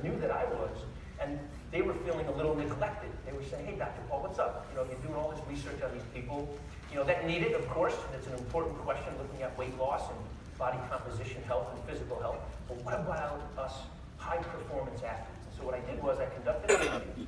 knew that I was, and they were feeling a little neglected. They were saying, hey, Dr. Paul, what's up? You're doing all this research on these people, that need it, of course, and it's an important question looking at weight loss and body composition health and physical health, but what about us high-performance athletes? And so what I did was I conducted an interview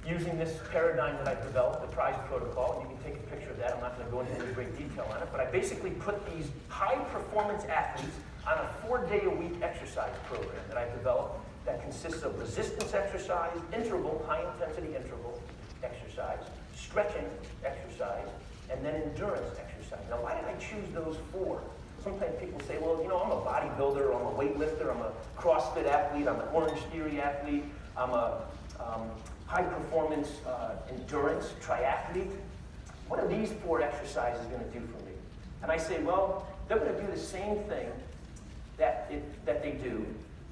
using this paradigm that I developed, the PRIZE protocol, and you can take a picture of that. I'm not going to go into any great detail on it, but I basically put these high-performance athletes on a 4-day-a-week exercise program that I developed that consists of resistance exercise, interval, high-intensity interval exercise, stretching exercise, and then endurance exercise. Now, why did I choose those 4? Sometimes people say, well, I'm a bodybuilder, I'm a weightlifter, I'm a CrossFit athlete, I'm an Orange Theory athlete, I'm a high-performance endurance triathlete. What are these 4 exercises going to do for me? And I say, well, they're going to do the same thing that they do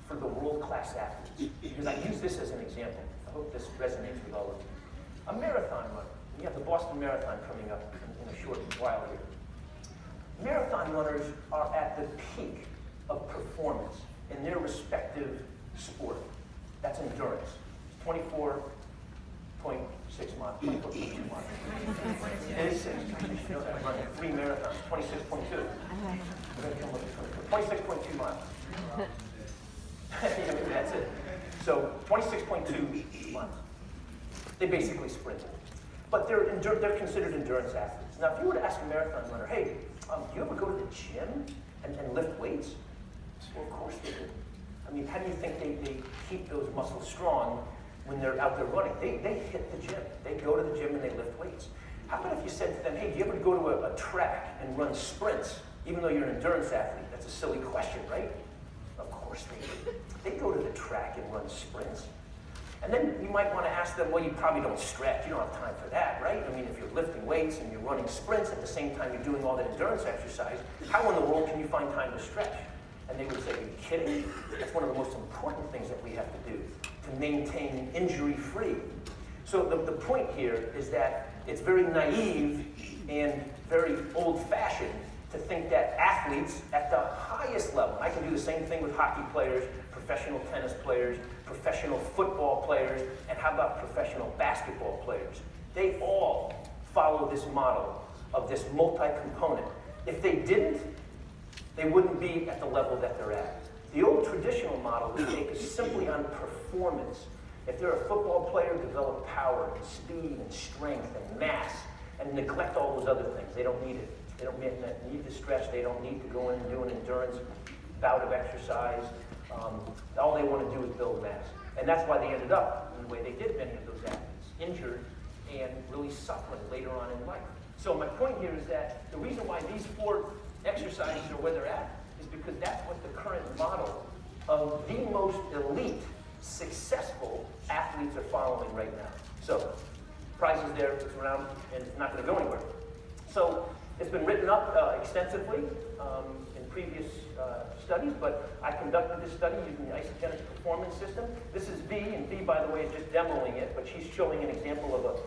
for the world-class athletes. Because I use this as an example. I hope this resonates with all of you. A marathon runner. We have the Boston Marathon coming up in a short while here. Marathon runners are at the peak of performance in their respective sport. That's endurance. It's 24.6 miles, 24.2 miles. It is 6. You know that. I'm running 3 marathons, 26.2. 26.2 miles. That's it. So 26.2 miles. They basically sprint. But they're considered endurance athletes. Now, if you were to ask a marathon runner, hey, do you ever go to the gym and lift weights? Well, of course they do. I mean, how do you think they keep those muscles strong when they're out there running? They hit the gym. They go to the gym and they lift weights. How about if you said to them, hey, do you ever go to a track and run sprints, even though you're an endurance athlete? That's a silly question, right? Of course they do. They go to the track and run sprints. And then you might want to ask them, well, you probably don't stretch. You don't have time for that, right? I mean, if you're lifting weights and you're running sprints at the same time you're doing all that endurance exercise, how in the world can you find time to stretch? And they would say, are you kidding? That's one of the most important things that we have to do to maintain injury-free. So the point here is that it's very naive and very old-fashoned to think that athletes at the highest level, I can do the same thing with hockey players, professional tennis players, professional football players, and how about professional basketball players? They all follow this model of this multi-component. If they didn't, they wouldn't be at the level that they're at. The old traditional model we take is simply on performance. If they're a football player, develop power and speed and strength and mass and neglect all those other things. They don't need it. They don't need to stretch. They don't need to go in and do an endurance bout of exercise. All they want to do is build mass. And that's why they ended up in the way they did, many of those athletes, injured and really suffering later on in life. So my point here is that the reason why these 4 exercises are where they're at is because that's what the current model of the most elite, successful athletes are following right now. So, prize is there, it's around, and it's not going to go anywhere. So, it's been written up extensively in previous studies, but I conducted this study using the isogenic performance system. This is V, and V, by the way, is just demoing it, but she's showing an example of a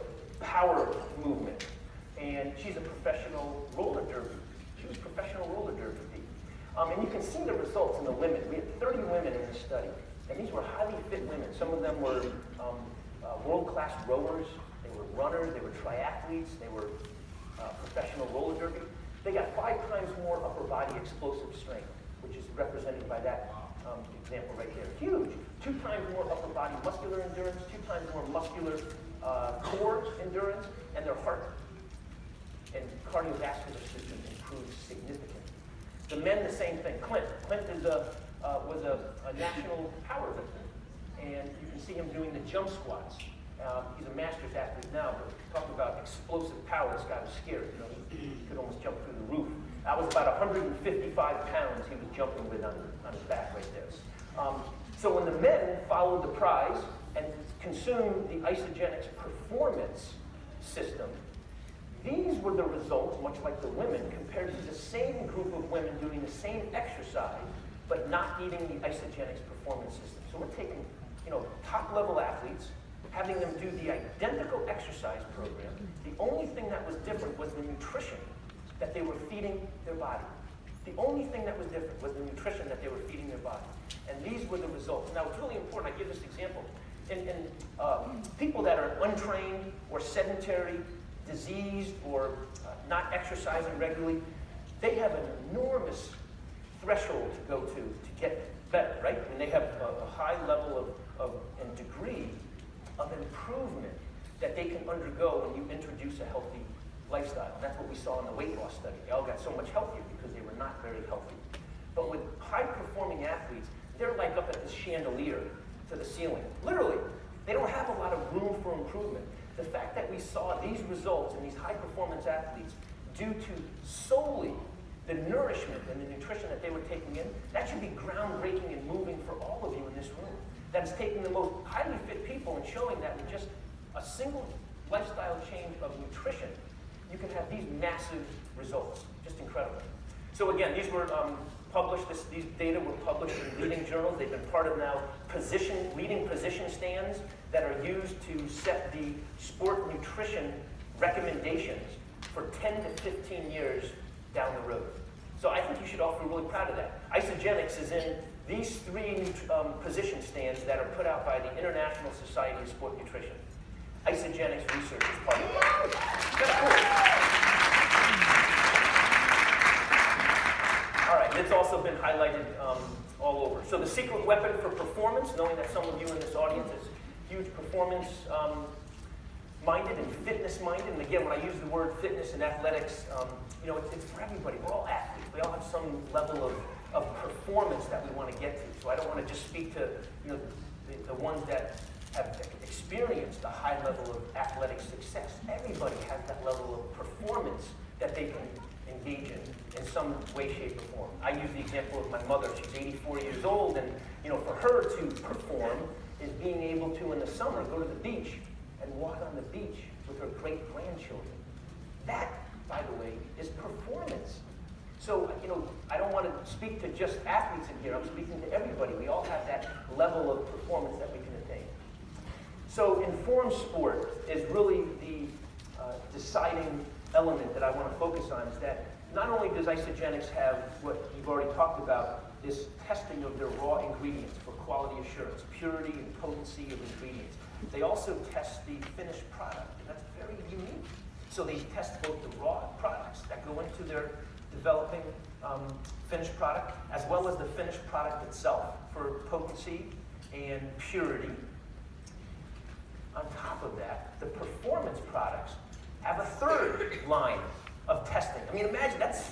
power movement. And she's a professional roller derby. She was a professional roller derby V. And you can see the results in the women. We had 30 women in this study, and these were highly fit women. Some of them were world-class rowers, they were runners, they were triathletes, they were professional roller derby. They got 5 times more upper body explosive strength, which is represented by that example right here. Huge. 2 times more upper body muscular endurance, 2 times more muscular core endurance, and their heart and cardiovascular system improved significantly. The men, the same thing. Clint is was a national power lifter, and you can see him doing the jump squats. He's a master's athlete now, but talk about explosive power. This guy was scared. He could almost jump through the roof. That was about 155 pounds he was jumping with on his back right there. So when the men followed the prize and consumed the isogenics performance system, these were the results, much like the women, compared to the same group of women doing the same exercise, but not eating the isogenics performance system. So we're taking, top-level athletes, having them do the identical exercise program. The only thing that was different was the nutrition that they were feeding their body. The only thing that was different was the nutrition that they were feeding their body. And these were the results. Now, it's really important. I give this example. In people that are untrained or sedentary, diseased, or not exercising regularly, they have an enormous threshold to go to get better, right? I mean, they have a high level of and degree of improvement that they can undergo when you introduce a healthy lifestyle. And that's what we saw in the weight loss study. They all got so much healthier because they were not very healthy. But with high-performing athletes, they're like up at this chandelier to the ceiling. Literally, they don't have a lot of room for improvement. The fact that we saw these results in these high-performance athletes due to solely the nourishment and the nutrition that they were taking in, that should be groundbreaking and moving for all of you in this room. That is taking the most highly fit people and showing that with just a single lifestyle change of nutrition, you can have these massive results. Just incredible. So again, these were published, these data were published in leading journals. They've been part of now leading position stands that are used to set the sport nutrition recommendations for 10 to 15 years down the road. So I think you should all feel really proud of that. Isagenix is in these 3 position stands that are put out by the International Society of Sport Nutrition. Isagenix research is part of that. That's cool. All right, it's also been highlighted all over. So the secret weapon for performance, knowing that some of you in this audience is huge performance minded and fitness minded. And again, when I use the word fitness and athletics, it's for everybody. We're all athletes. We all have some level of performance that we want to get to. So I don't want to just speak to the ones that have experienced a high level of athletic success. Everybody has that level of performance that they can engage in some way, shape, or form. I use the example of my mother. She's 84 years old, and for her to perform is being able to, in the summer, go to the beach and walk on the beach with her great-grandchildren. That, by the way, is performance. So, I don't want to speak to just athletes in here. I'm speaking to everybody. We all have that level of performance that we can attain. So, informed sport is really the deciding element that I want to focus on, is that not only does Isagenix have what you've already talked about, this testing of their raw ingredients for quality assurance, purity and potency of ingredients. They also test the finished product, and that's very unique. So they test both the raw products that go into their developing finished product, as well as the finished product itself for potency and purity. On top of that, the performance products have a third line of testing. I mean, imagine, that's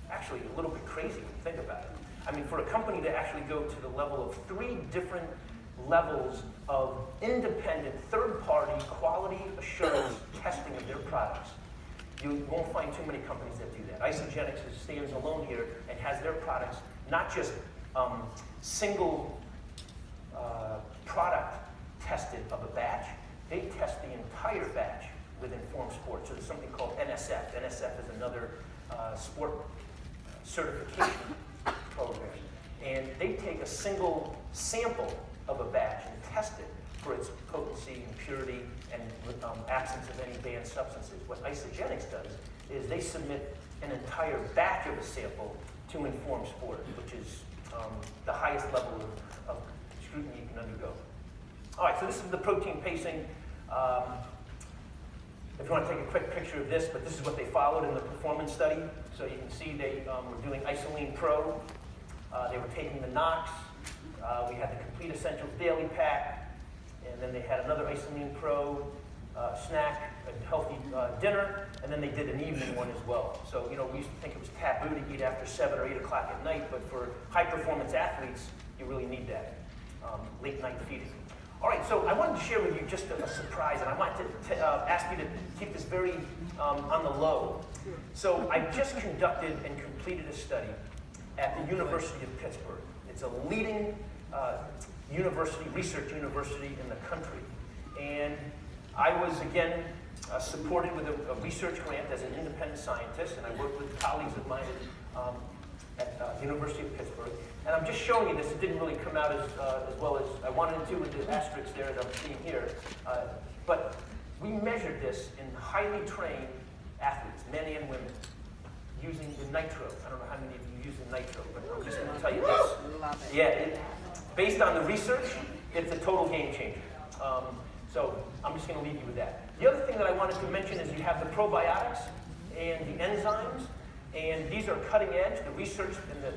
actually a little bit crazy when you think about it. I mean, for a company to actually go to the level of 3 different levels of independent, third-party, quality assurance testing of their products, you won't find too many companies that do that. Isagenix stands alone here and has their products not just single product tested of a batch, they test the entire batch with informed sport. So there's something called NSF. NSF is another sport certification program. And they take a single sample of a batch and test it for its potency and purity and absence of any banned substances. What Isagenix does is they submit an entire batch of a sample to informed sport, which is the highest level of scrutiny you can undergo. All right, so this is the protein pacing. If you want to take a quick picture of this, but this is what they followed in the performance study. So you can see they were doing Isoline Pro. They were taking the Knox. We had the Complete Essentials Daily Pack. And then they had another Isoline Pro snack, a healthy dinner. And then they did an evening one as well. So, we used to think it was taboo to eat after 7 or 8 o'clock at night. But for high-performance athletes, you really need that late-night feeding. All right, so I wanted to share with you just a surprise, and I wanted to ask you to keep this very on the low. So I just conducted and completed a study at the University of Pittsburgh. It's a leading research university in the country. And I was, again, supported with a research grant as an independent scientist, and I worked with colleagues of mine at the University of Pittsburgh. And I'm just showing you this. It didn't really come out as well as I wanted it to with the asterisks there that I'm seeing here. But we measured this in highly trained athletes, men and women, using the nitro. I don't know how many of you use the nitro, but I'm just going to tell you this. Love it. Yeah, Based on the research, it's a total game changer. So I'm just going to leave you with that. The other thing that I wanted to mention is you have the probiotics and the enzymes, and these are cutting edge. The research and the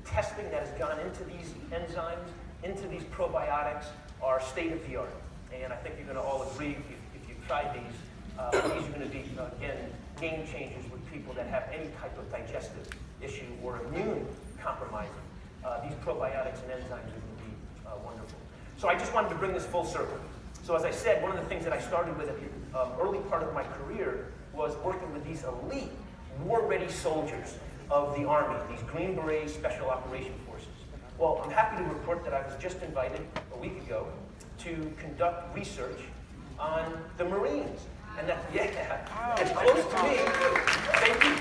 testing that has gone into these enzymes, into these probiotics, are state of the art. And I think you're going to all agree, if you've tried these are going to be, again, game changers with people that have any type of digestive issue or immune compromising. These probiotics and enzymes are going to be wonderful. So I just wanted to bring this full circle. So as I said, one of the things that I started with at the early part of my career was working with these elite, war-ready soldiers of the Army, these Green Beret Special Operation Forces. Well, I'm happy to report that I was just invited a week ago to conduct research on the Marines. And that, yeah, it's close to me. Thank you.